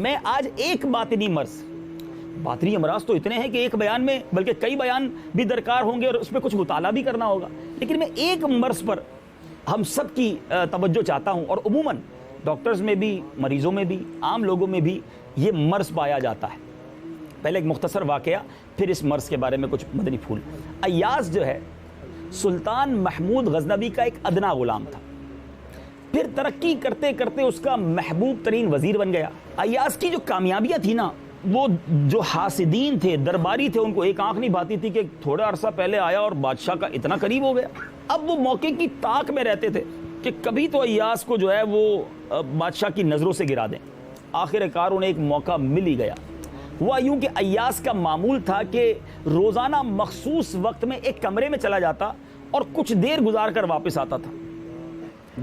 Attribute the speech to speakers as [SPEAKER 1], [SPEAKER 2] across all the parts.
[SPEAKER 1] میں آج ایک باطنی مرض، باطنی امراض تو اتنے ہیں کہ ایک بیان میں بلکہ کئی بیان بھی درکار ہوں گے اور اس پہ کچھ مطالعہ بھی کرنا ہوگا، لیکن میں ایک مرض پر ہم سب کی توجہ چاہتا ہوں، اور عموماً ڈاکٹرز میں بھی، مریضوں میں بھی، عام لوگوں میں بھی یہ مرض پایا جاتا ہے۔ پہلے ایک مختصر واقعہ، پھر اس مرض کے بارے میں کچھ مدنی پھول۔ ایاز جو ہے سلطان محمود غزنوی کا ایک ادنا غلام تھا، پھر ترقی کرتے کرتے اس کا محبوب ترین وزیر بن گیا۔ ایاز کی جو کامیابیاں تھی نا، وہ جو حاسدین تھے، درباری تھے، ان کو ایک آنکھ نہیں بھاتی تھی کہ تھوڑا عرصہ پہلے آیا اور بادشاہ کا اتنا قریب ہو گیا۔ اب وہ موقع کی طاق میں رہتے تھے کہ کبھی تو ایاز کو جو ہے وہ بادشاہ کی نظروں سے گرا دیں۔ آخر کار انہیں ایک موقع مل ہی گیا۔ ہوا یوں کہ ایاز کا معمول تھا کہ روزانہ مخصوص وقت میں ایک کمرے میں چلا جاتا اور کچھ دیر گزار کر واپس آتا تھا۔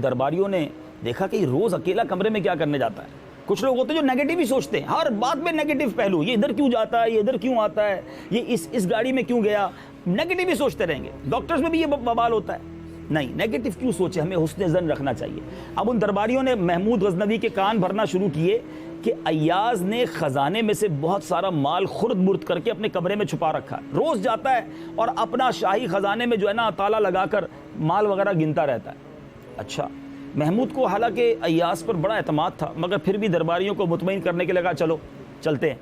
[SPEAKER 1] درباریوں نے دیکھا کہ یہ روز اکیلا کمرے میں کیا کرنے جاتا ہے۔ کچھ لوگ ہوتے ہیں جو نیگیٹو ہی سوچتے ہیں، ہر بات میں نیگیٹو پہلو، یہ ادھر کیوں جاتا ہے، یہ ادھر کیوں آتا ہے، یہ اس گاڑی میں کیوں گیا، نیگیٹو ہی سوچتے رہیں گے۔ ڈاکٹرز میں بھی یہ بوال ہوتا ہے، نہیں نیگیٹو کیوں سوچے، ہمیں حسن ظن رکھنا چاہیے۔ اب ان درباریوں نے محمود غزنوی کے کان بھرنا شروع کیے کہ ایاز نے خزانے میں سے بہت سارا مال خرد برد کر کے اپنے کمرے میں چھپا رکھا ہے، روز جاتا ہے اور اپنا شاہی خزانے میں جو ہے نا تالا لگا کر مال وغیرہ گنتا رہتا ہے۔ اچھا، محمود کو حالانکہ ایاز پر بڑا اعتماد تھا، مگر پھر بھی درباریوں کو مطمئن کرنے کے لگا چلو چلتے ہیں۔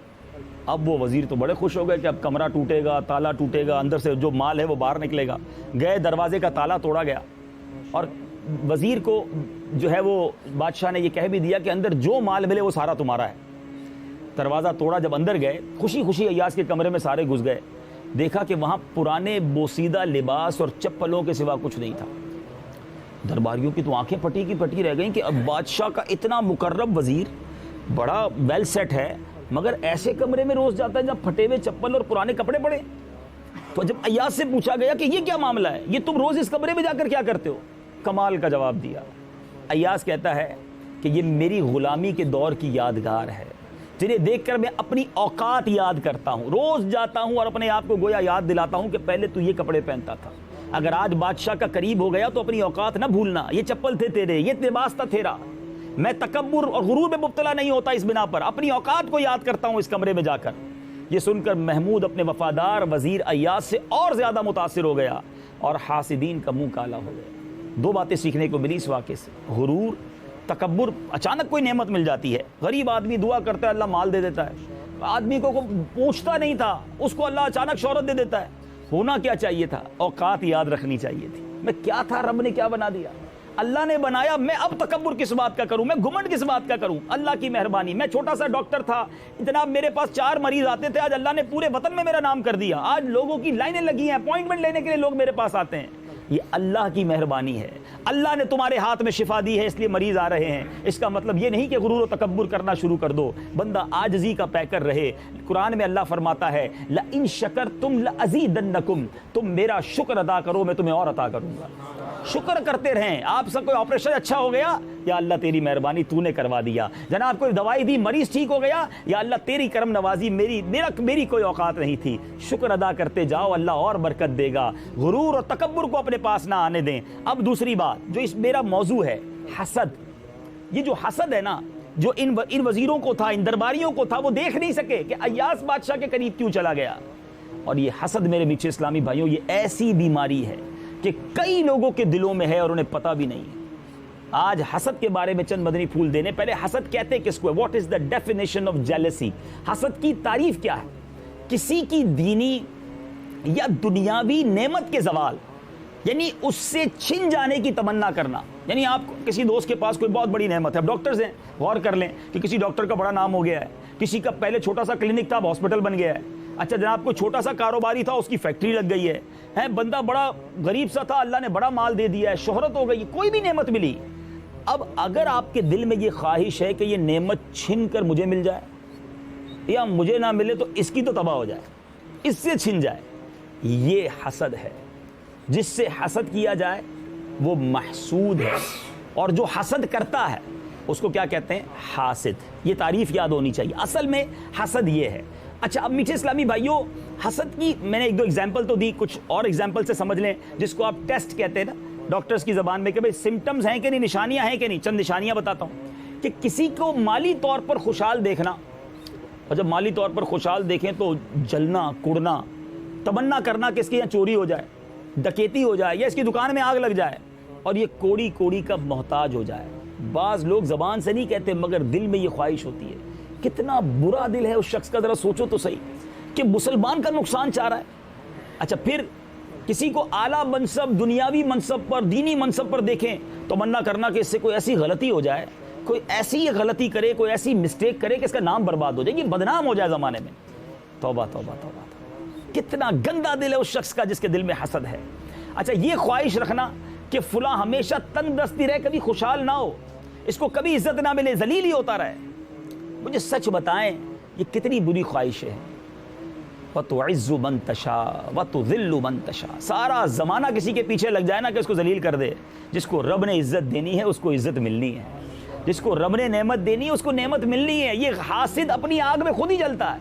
[SPEAKER 1] اب وہ وزیر تو بڑے خوش ہو گئے کہ اب کمرہ ٹوٹے گا، تالا ٹوٹے گا، اندر سے جو مال ہے وہ باہر نکلے گا۔ گئے، دروازے کا تالا توڑا گیا اور وزیر کو جو ہے وہ بادشاہ نے یہ کہہ بھی دیا کہ اندر جو مال ملے وہ سارا تمہارا ہے۔ دروازہ توڑا، جب اندر گئے، خوشی خوشی ایاز کے کمرے میں سارے گھس گئے، دیکھا کہ وہاں پرانے بوسیدہ لباس اور چپلوں کے سوا کچھ نہیں تھا۔ درباریوں کی تو آنکھیں پٹی کی پٹی رہ گئیں کہ اب بادشاہ کا اتنا مقرب وزیر، بڑا ویل سیٹ ہے، مگر ایسے کمرے میں روز جاتا ہے جب پھٹے ہوئے چپل اور پرانے کپڑے پڑے۔ تو جب ایاز سے پوچھا گیا کہ یہ کیا معاملہ ہے، یہ تم روز اس کمرے میں جا کر کیا کرتے ہو، کمال کا جواب دیا۔ ایاز کہتا ہے کہ یہ میری غلامی کے دور کی یادگار ہے، جنہیں دیکھ کر میں اپنی اوقات یاد کرتا ہوں، روز جاتا ہوں اور اپنے آپ کو گویا یاد دلاتا ہوں کہ پہلے تو یہ کپڑے پہنتا تھا، اگر آج بادشاہ کا قریب ہو گیا تو اپنی اوقات نہ بھولنا، یہ چپل تھے تیرے، یہ لباس تھا تیرا۔ میں تکبر اور غرور میں مبتلا نہیں ہوتا، اس بنا پر اپنی اوقات کو یاد کرتا ہوں اس کمرے میں جا کر۔ یہ سن کر محمود اپنے وفادار وزیر ایاز سے اور زیادہ متاثر ہو گیا اور حاسدین کا منہ کالا ہو گیا۔ دو باتیں سیکھنے کو ملی اس واقعے سے، غرور، تکبر۔ اچانک کوئی نعمت مل جاتی ہے، غریب آدمی دعا کرتا ہے اللہ مال دے دیتا ہے، آدمی کو پوچھتا نہیں تھا اس کو اللہ اچانک شہرت دے دیتا ہے۔ ہونا کیا چاہیے تھا، اوقات یاد رکھنی چاہیے تھی۔ میں کیا تھا، رب نے کیا بنا دیا، اللہ نے بنایا، میں اب تکبر کس بات کا کروں، میں گھمنڈ کس بات کا کروں، اللہ کی مہربانی۔ میں چھوٹا سا ڈاکٹر تھا جناب، میرے پاس 4 مریض آتے تھے، آج اللہ نے پورے وطن میں میرا نام کر دیا، آج لوگوں کی لائنیں لگی ہیں، اپوائنٹمنٹ لینے کے لیے لوگ میرے پاس آتے ہیں۔ یہ اللہ کی مہربانی ہے، اللہ نے تمہارے ہاتھ میں شفا دی ہے اس لیے مریض آ رہے ہیں۔ اس کا مطلب یہ نہیں کہ غرور و تکبر کرنا شروع کر دو، بندہ عاجزی کا پیکر رہے۔ قرآن میں اللہ فرماتا ہے لَإِن شَكَرْتُمْ لَأَزِيدَنَّكُمْ، تم میرا شکر ادا کرو میں تمہیں اور عطا کروں گا۔ شکر کرتے رہیں۔ آپ سب کوئی آپریشن اچھا ہو گیا، یا اللہ تیری مہربانی تو نے کروا دیا۔ جناب کوئی دوائی دی، مریض ٹھیک ہو گیا، یا اللہ تیری کرم نوازی، میری کوئی اوقات نہیں تھی۔ شکر ادا کرتے جاؤ، اللہ اور برکت دے گا۔ غرور اور تکبر کو اپنے پاس نہ آنے دیں۔ اب دوسری بات جو اس میرا موضوع ہے، حسد۔ یہ جو حسد ہے نا، جو ان وزیروں کو تھا، ان درباریوں کو تھا، وہ دیکھ نہیں سکے کہ ایاز بادشاہ کے قریب کیوں چلا گیا۔ اور یہ حسد میرے میٹھے اسلامی بھائیوں، یہ ایسی بیماری ہے کہ کئی لوگوں کے دلوں میں ہے اور انہیں پتہ بھی نہیں۔ آج حسد کے بارے میں چند مدنی پھول دینے۔ پہلے حسد کہتے کس کو ہے؟ What is the definition of jealousy? حسد کی تعریف کیا ہے؟ کسی کی دینی یا دنیاوی نعمت کے زوال، یعنی اس سے چھن جانے کی تمنا کرنا۔ یعنی آپ کسی دوست کے پاس کوئی بہت بڑی نعمت ہے، اب ڈاکٹرز ہیں، غور کر لیں کہ کسی ڈاکٹر کا بڑا نام ہو گیا ہے، کسی کا پہلے چھوٹا سا کلینک تھا اب ہاسپٹل بن گیا ہے، اچھا جناب کوئی چھوٹا سا کاروباری تھا اس کی فیکٹری لگ گئی ہے، بندہ بڑا غریب سا تھا اللہ نے بڑا مال دے دیا ہے، شہرت ہو گئی، کوئی بھی نعمت ملی۔ اب اگر آپ کے دل میں یہ خواہش ہے کہ یہ نعمت چھن کر مجھے مل جائے یا مجھے نہ ملے تو اس کی تو تباہ ہو جائے، اس سے چھن جائے، یہ حسد ہے۔ جس سے حسد کیا جائے وہ محسود ہے، اور جو حسد کرتا ہے اس کو کیا کہتے ہیں؟ حاسد۔ یہ تعریف یاد ہونی چاہیے، اصل میں حسد یہ ہے۔ اچھا اب میٹھے اسلامی بھائیوں، حسد کی میں نے 1-2 ایگزامپل تو دی، کچھ اور ایگزامپل سے سمجھ لیں، جس کو آپ ٹیسٹ کہتے ہیں نا ڈاکٹرز کی زبان میں، کہ بھئی سمٹمز ہیں کہ نہیں، نشانیاں ہیں کہ نہیں۔ چند نشانیاں بتاتا ہوں کہ کسی کو مالی طور پر خوشحال دیکھنا اور جب مالی طور پر خوشحال دیکھیں تو جلنا کڑنا، تمنا کرنا کہ اس کے یہاں چوری ہو جائے، ڈکیتی ہو جائے، یا اس کی دکان میں آگ لگ جائے اور یہ کوڑی کوڑی کا محتاج ہو جائے۔ بعض لوگ زبان سے نہیں کہتے مگر دل میں یہ خواہش ہوتی ہے۔ کتنا برا دل ہے اس شخص کا، ذرا سوچو تو صحیح کہ مسلمان کا نقصان چاہ رہا ہے۔ اچھا پھر کسی کو اعلیٰ منصب، دنیاوی منصب پر، دینی منصب پر دیکھیں تو تمنا کرنا کہ اس سے کوئی ایسی غلطی ہو جائے، کوئی ایسی غلطی کرے، کوئی ایسی مسٹیک کرے کہ اس کا نام برباد ہو جائے، یہ بدنام ہو جائے زمانے میں۔ توبہ توبہ توبہ، کتنا گندا دل ہے اس شخص کا جس کے دل میں حسد ہے۔ اچھا یہ خواہش رکھنا کہ فلاں ہمیشہ تندرستی رہے، کبھی خوشحال نہ ہو، اس کو کبھی عزت نہ ملے، ذلیل ہی ہوتا رہے، مجھے سچ بتائیں یہ کتنی بری خواہش ہے۔ وَتُعِزُّ مَن تَشَاءُ وَتُذِلُّ مَن تَشَاءُ، سارا زمانہ کسی کے پیچھے لگ جائے نا کہ اس کو ذلیل کر دے۔ جس کو رب نے عزت دینی ہے اس کو عزت ملنی ہے، جس کو رب نے نعمت دینی ہے اس کو نعمت ملنی ہے۔ یہ حاسد اپنی آگ میں خود ہی جلتا ہے۔